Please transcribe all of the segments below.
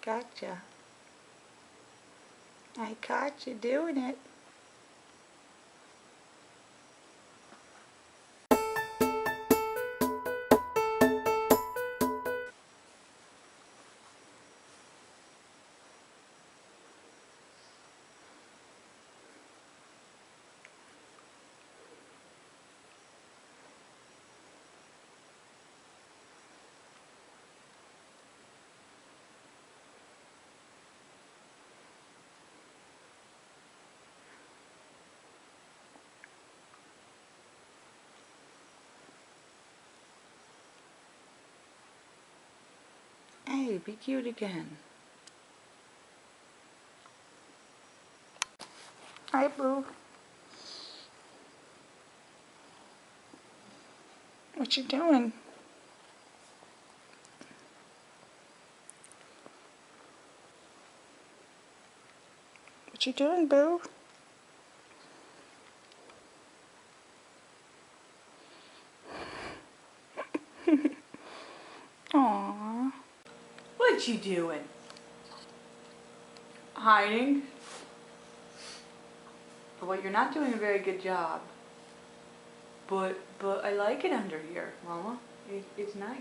Gotcha. I caught you doing it. Hey, be cute again. Hi, boo. What you doing? What you doing, boo? Aww. What you doing? Hiding? Well, you're not doing a very good job. But I like it under here, Mama. It's nice.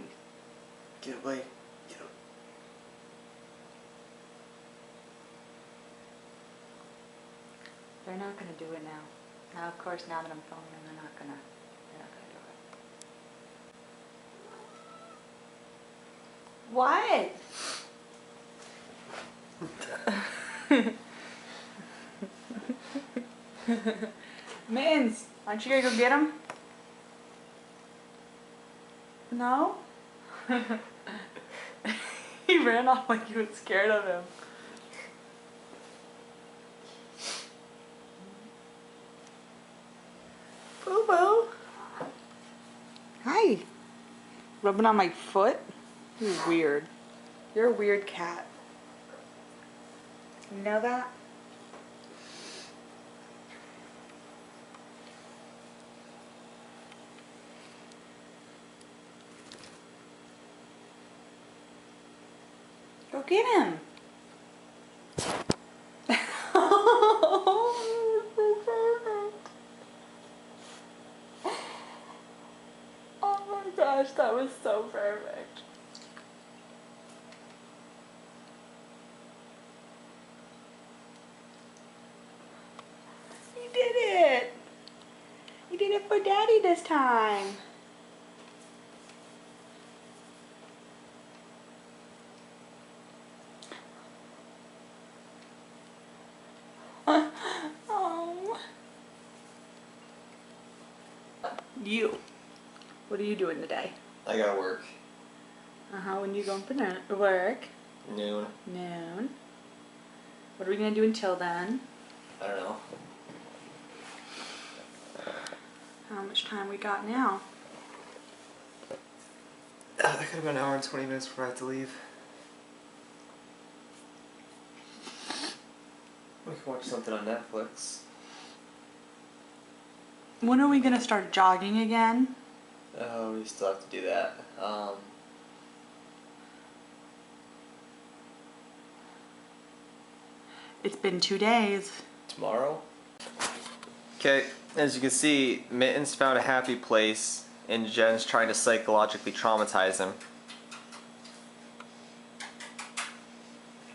Get away. Get up. They're not gonna do it now. Now, of course, now that I'm filming them, they're not gonna do it. What? Mittens, aren't you gonna go get him? No? He ran off like you was scared of him. Boo boo. Hi. Rubbing on my foot? You're weird. You're a weird cat. You know that? Go get him. Oh, so perfect. Oh my gosh, that was so perfect. You did it. You did it for Daddy this time. Oh. You. What are you doing today? I got work. When you going for work? Noon. Noon. What are we gonna do until then? I don't know. How much time we got now? That could have been an hour and 20 minutes before I have to leave. We can watch something on Netflix. When are we gonna start jogging again? Oh, we still have to do that. It's been 2 days. Tomorrow? Okay, as you can see, Mittens found a happy place, and Jen's trying to psychologically traumatize him.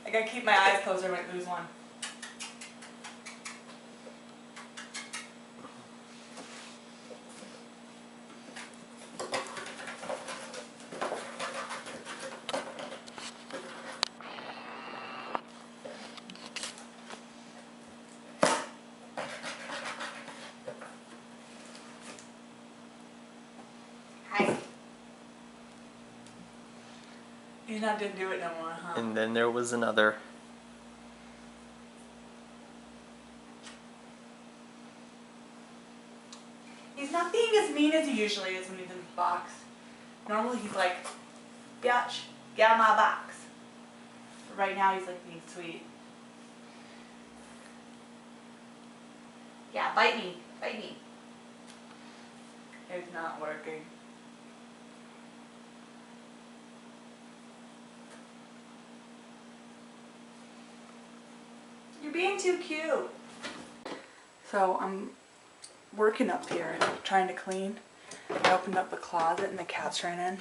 I gotta keep my eyes closed or I might lose one. Hi. He's not gonna do it no more, huh? And then there was another. He's not being as mean as he usually is when he's in the box. Normally he's like, bitch, get out of my box. But right now he's like being sweet. Yeah, bite me, bite me. It's not working. being too cute. So I'm working up here, trying to clean. I opened up the closet and the cats ran in.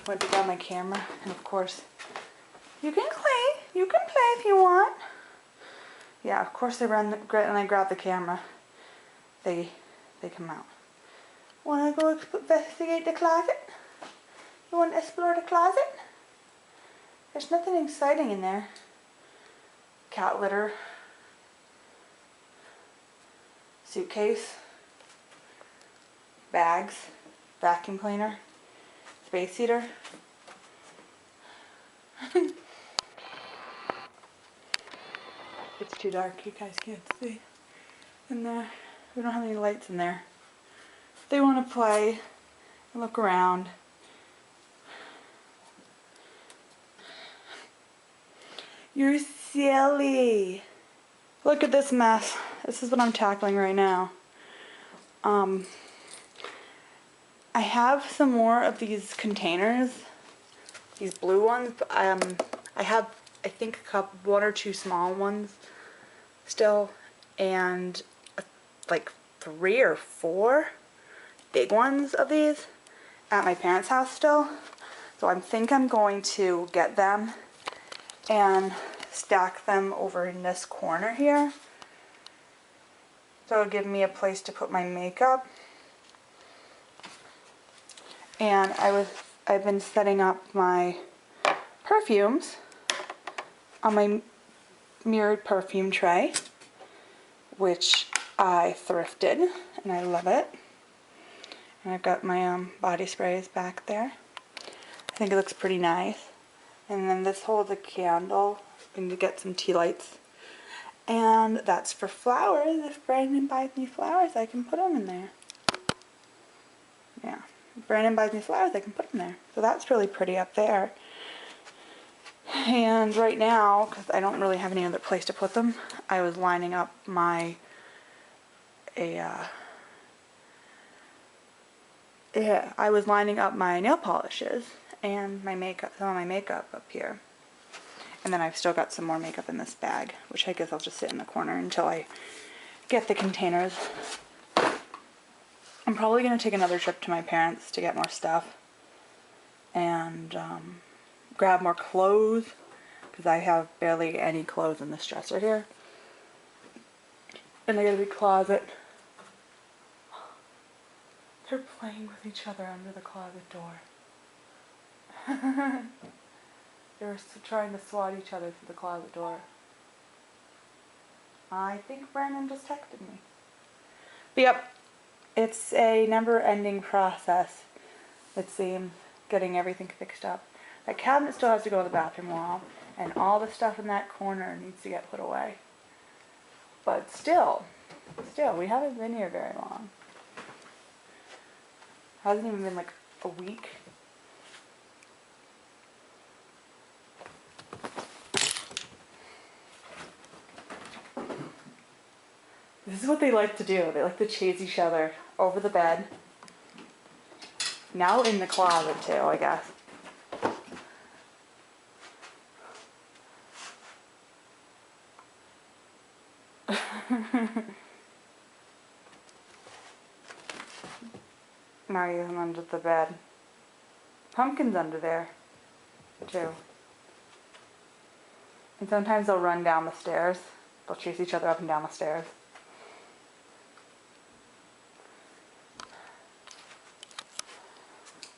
Went to grab my camera, and of course, you can play. You can play if you want. Yeah, of course they run, and I grab the camera. They come out. Wanna go investigate the closet? You wanna explore the closet? There's nothing exciting in there. Cat litter. Suitcase. Bags. Vacuum cleaner. Space heater. It's too dark, you guys can't see in there. We don't have any lights in there. They want to play and look around. You're silly. Look at this mess. This is what I'm tackling right now. I have some more of these containers, these blue ones. But, I have, I think, one or two small ones still, and like 3 or 4 big ones of these at my parents' house still. So I think I'm going to get them and stack them over in this corner here. So it'll give me a place to put my makeup. And I've been setting up my perfumes on my mirrored perfume tray, which I thrifted, and I love it. And I've got my body sprays back there. I think it looks pretty nice. And then this holds a candle. I'm going to get some tea lights. And that's for flowers. If Brandon buys me flowers, I can put them in there. Yeah. If Brandon buys me flowers, I can put them there. So that's really pretty up there. And right now, because I don't really have any other place to put them, I was lining up my nail polishes and my makeup, some of my makeup up here. And then I've still got some more makeup in this bag, which I guess I'll just sit in the corner until I get the containers. I'm probably going to take another trip to my parents to get more stuff and grab more clothes, because I have barely any clothes in this dresser here. And I got a big closet. They're playing with each other under the closet door. They're trying to swat each other through the closet door. I think Brandon just texted me. But yep, it's a never-ending process, it seems, getting everything fixed up. That cabinet still has to go to the bathroom wall, and all the stuff in that corner needs to get put away. But still, we haven't been here very long. Hasn't even been like a week. This is what they like to do. They like to chase each other over the bed. Now in the closet too, I guess. Now he's under the bed. Pumpkin's under there, too. And sometimes they'll run down the stairs. They'll chase each other up and down the stairs.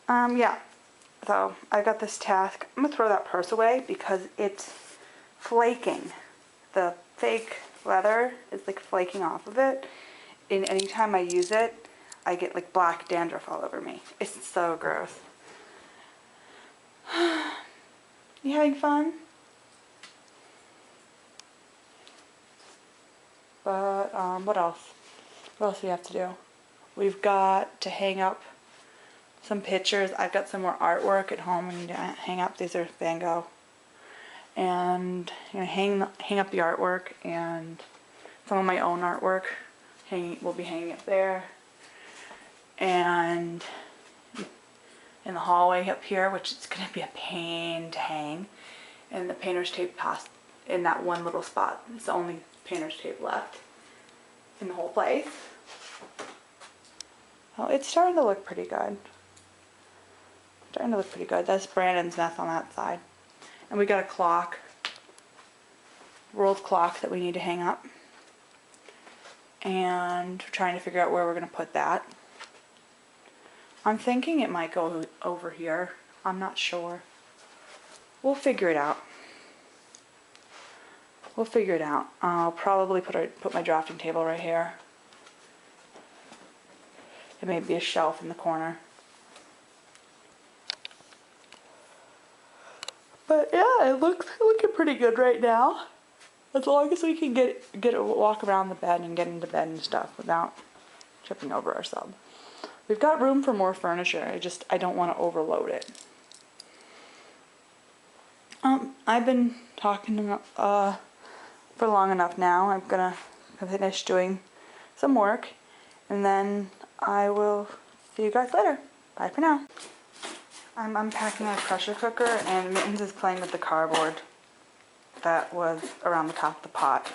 Yeah. So, I got this task. I'm gonna throw that purse away because it's flaking. The fake leather is like flaking off of it. And anytime I use it, I get like black dandruff all over me. It's so gross. You having fun? But, what else? What else do we have to do? We've got to hang up some pictures. I've got some more artwork at home I need to hang up. These are Van Gogh. And I'm gonna hang up the artwork, and some of my own artwork will be hanging up there. And in the hallway up here, which is going to be a pain to hang, and the painter's tape passed in that one little spot. It's the only painter's tape left in the whole place. Oh, it's starting to look pretty good. Starting to look pretty good. That's Brandon's mess on that side. And we got a clock. World clock that we need to hang up. And trying to figure out where we're going to put that. I'm thinking it might go over here. I'm not sure. We'll figure it out. We'll figure it out. I'll probably put my drafting table right here. It may be a shelf in the corner. But yeah, it looking pretty good right now. As long as we can get a walk around the bed and get into bed and stuff without tripping over ourselves. We've got room for more furniture. I don't want to overload it. I've been talking for long enough now. I'm gonna finish doing some work, and then I will see you guys later. Bye for now. I'm unpacking my pressure cooker, and Mittens is playing with the cardboard that was around the top of the pot.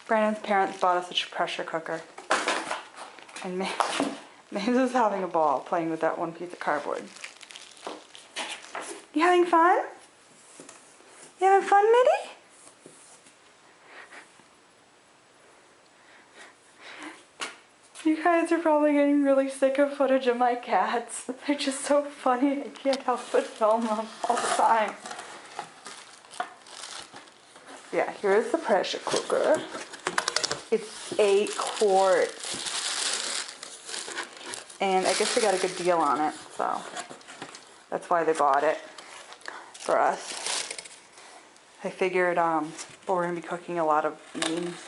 Brandon's parents bought us a pressure cooker, and Mittens is having a ball playing with that one piece of cardboard. You having fun? You having fun, Mitty? You guys are probably getting really sick of footage of my cats. They're just so funny. I can't help but film them all the time. Yeah, here's the pressure cooker. It's 8 quarts. And I guess they got a good deal on it, so that's why they bought it for us. I figured, well, we're gonna be cooking a lot of beans,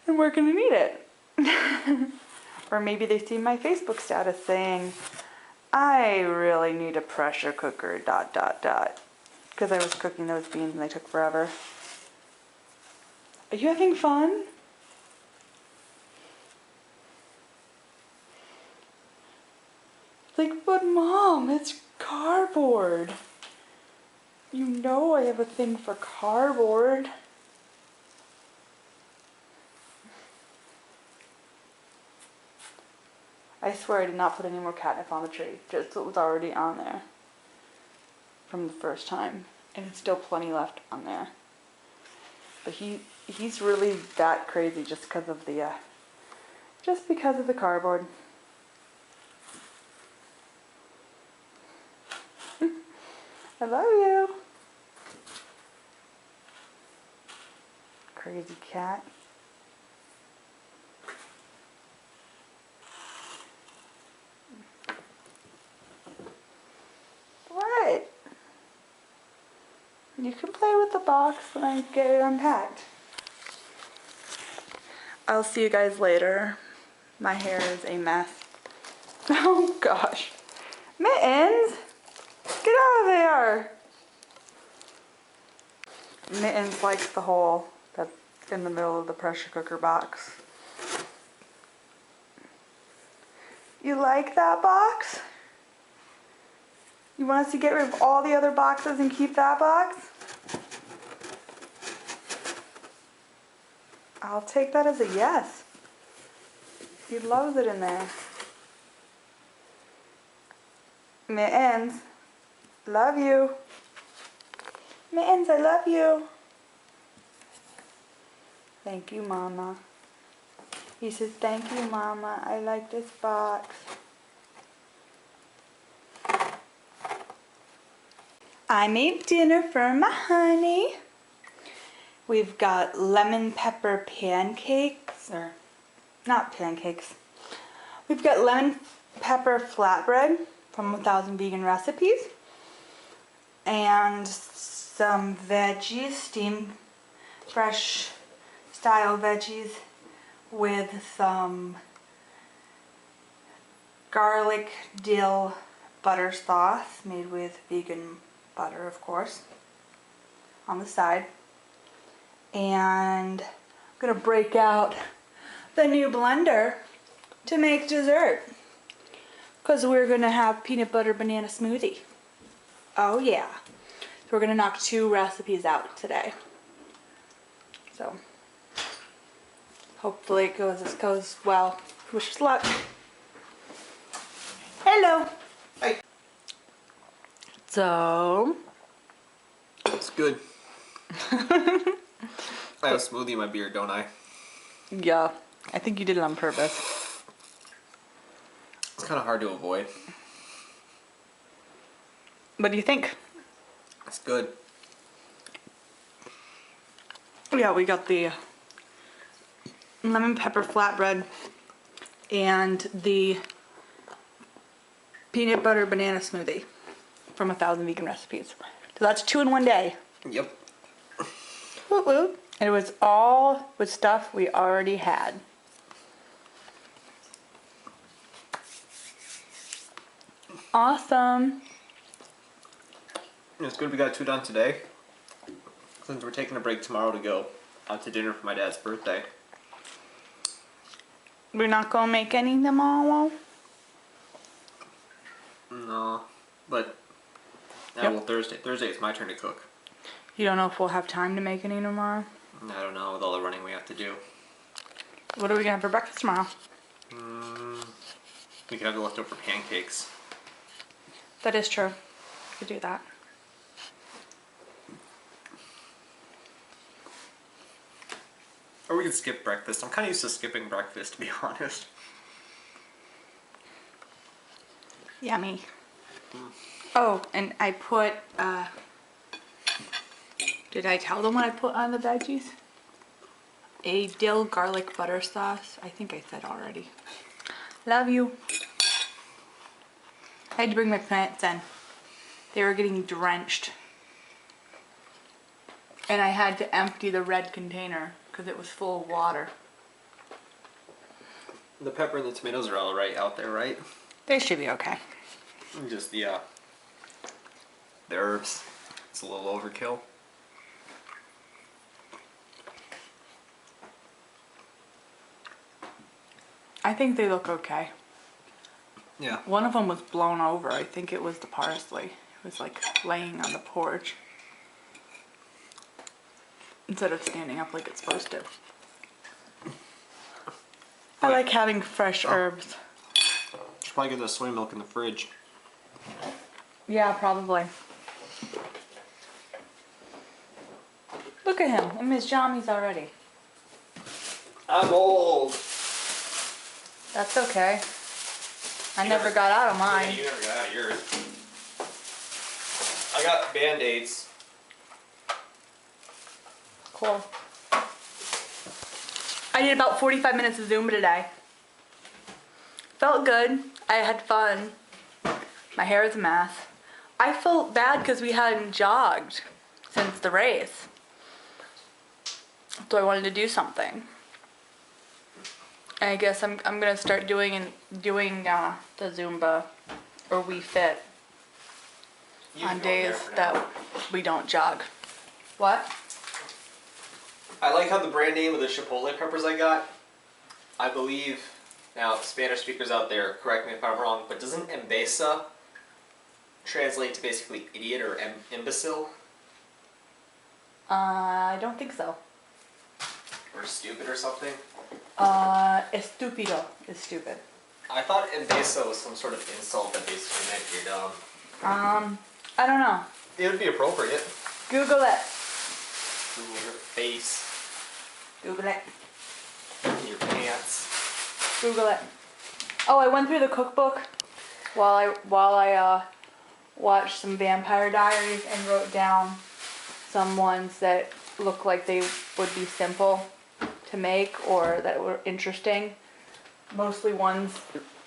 and we're gonna need it. Or maybe they see my Facebook status saying, I really need a pressure cooker, ... Because I was cooking those beans and they took forever. Are you having fun? Like, but Mom, it's cardboard. You know I have a thing for cardboard. I swear I did not put any more catnip on the tree, just what was already on there from the first time. And it's still plenty left on there. But he's really that crazy just because of the cardboard. I love you. Crazy cat. What? You can play with the box when I get it unpacked. I'll see you guys later. My hair is a mess. Oh gosh. Mittens! Get out of there! Mittens likes the hole that's in the middle of the pressure cooker box. You like that box? You want us to get rid of all the other boxes and keep that box? I'll take that as a yes. He loves it in there. Mittens, love you. Mittens, I love you. Thank you, Mama. He says, thank you, Mama. I like this box. I made dinner for my honey. We've got lemon pepper pancakes, or not pancakes. We've got lemon pepper flatbread from 1000 Vegan Recipes. And some veggies, steamed fresh style veggies with some garlic dill butter sauce made with vegan butter, of course, on the side. And I'm gonna break out the new blender to make dessert, because we're gonna have peanut butter banana smoothie. Oh yeah. So we're gonna knock 2 recipes out today. So hopefully this goes well. Wish us luck. Hello. Hi. So It's good. I have a smoothie in my beer, don't I? yeah, I think you did it on purpose. It's kind of hard to avoid. What do you think? It's good. Yeah, we got the lemon pepper flatbread and the peanut butter banana smoothie from 1,000 Vegan Recipes. So that's 2 in one day. Yep. Woot woot. And it was all with stuff we already had. Awesome. It's good we got 2 done today. Since we're taking a break tomorrow to go out to dinner for my dad's birthday. We're not gonna make any tomorrow. No, but now Yep. well Thursday. Thursday it's my turn to cook. You don't know if we'll have time to make any tomorrow. I don't know with all the running we have to do. What are we gonna have for breakfast tomorrow? We can have the leftover pancakes. That is true. We could do that. Or we could skip breakfast. I'm kind of used to skipping breakfast, to be honest. Yummy. Oh, and I put, did I tell them what I put on the veggies? A dill garlic butter sauce. I think I said already. Love you. I had to bring my plants in. They were getting drenched. And I had to empty the red container because it was full of water. The pepper and the tomatoes are all right out there, right? They should be okay. Just the herbs. It's a little overkill. I think they look okay. Yeah. One of them was blown over. I think it was the parsley. It was like laying on the porch instead of standing up like it's supposed to. I like having fresh herbs. Should probably get the soy milk in the fridge. Yeah, probably. Look at him in his jammies already. I'm old. That's okay. I never got out of mine. Yeah, you never got out of yours. I got Band-Aids. Cool. I did about 45 minutes of Zumba today. Felt good. I had fun. My hair is a mess. I felt bad because we hadn't jogged since the race. So I wanted to do something. I guess I'm gonna start doing the Zumba or We Fit on days that we don't jog. What? I like how the brand name of the Chipotle peppers I got, I believe, now Spanish speakers out there, correct me if I'm wrong, but doesn't Embesa translate to basically idiot or imbecile? I don't think so. Or stupid or something? Estupido is stupid. I thought Embesa was some sort of insult that basically meant you're dumb. I don't know. It would be appropriate. Google it. Ooh, your face, Google it. your pants. Google it. Oh, I went through the cookbook while I watched some Vampire Diaries and wrote down some ones that look like they would be simple to make or that were interesting. Mostly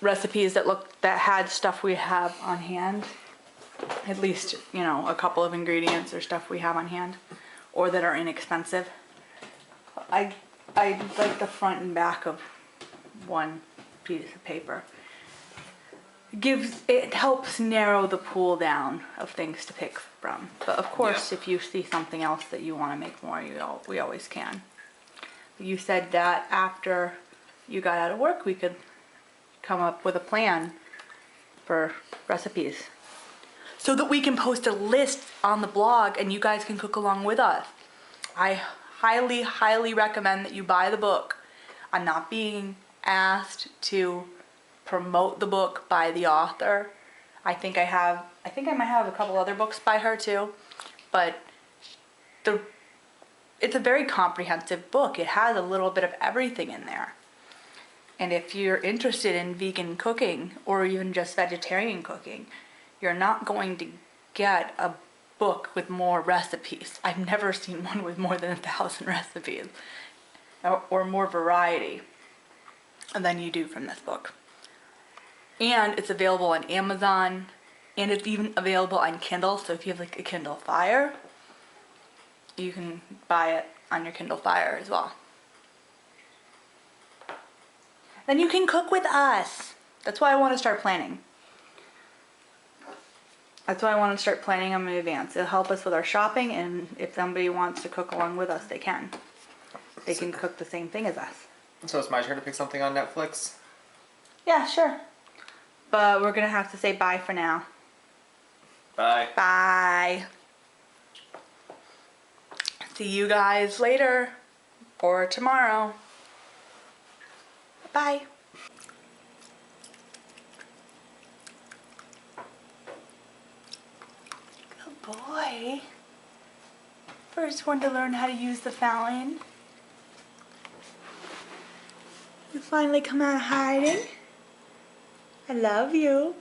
recipes that had stuff we have on hand. At least, you know, a couple of ingredients or stuff we have on hand or that are inexpensive. I like the front and back of one piece of paper. It helps narrow the pool down of things to pick from. But of course, Yeah. if you see something else that you want to make more, we always can. You said that after you got out of work, we could come up with a plan for recipes. so that we can post a list on the blog and you guys can cook along with us. I highly, highly recommend that you buy the book. I'm not being asked to promote the book by the author. I think I might have a couple other books by her too, but it's a very comprehensive book. It has a little bit of everything in there. And if you're interested in vegan cooking or even just vegetarian cooking, you're not going to get a book with more recipes. I've never seen one with more than 1,000 recipes or more variety than you do from this book. And it's available on Amazon, and it's even available on Kindle. So if you have like a Kindle Fire, you can buy it on your Kindle Fire as well. Then you can cook with us. That's why I want to start planning. That's why I want to start planning them in advance. It'll help us with our shopping, and if somebody wants to cook along with us, they can. They can cook the same thing as us. So it's my turn to pick something on Netflix? Yeah, sure. But we're going to have to say bye for now. Bye. Bye. See you guys later or tomorrow. Bye. Good boy. First one to learn how to use the fountain. You finally come out of hiding. I love you.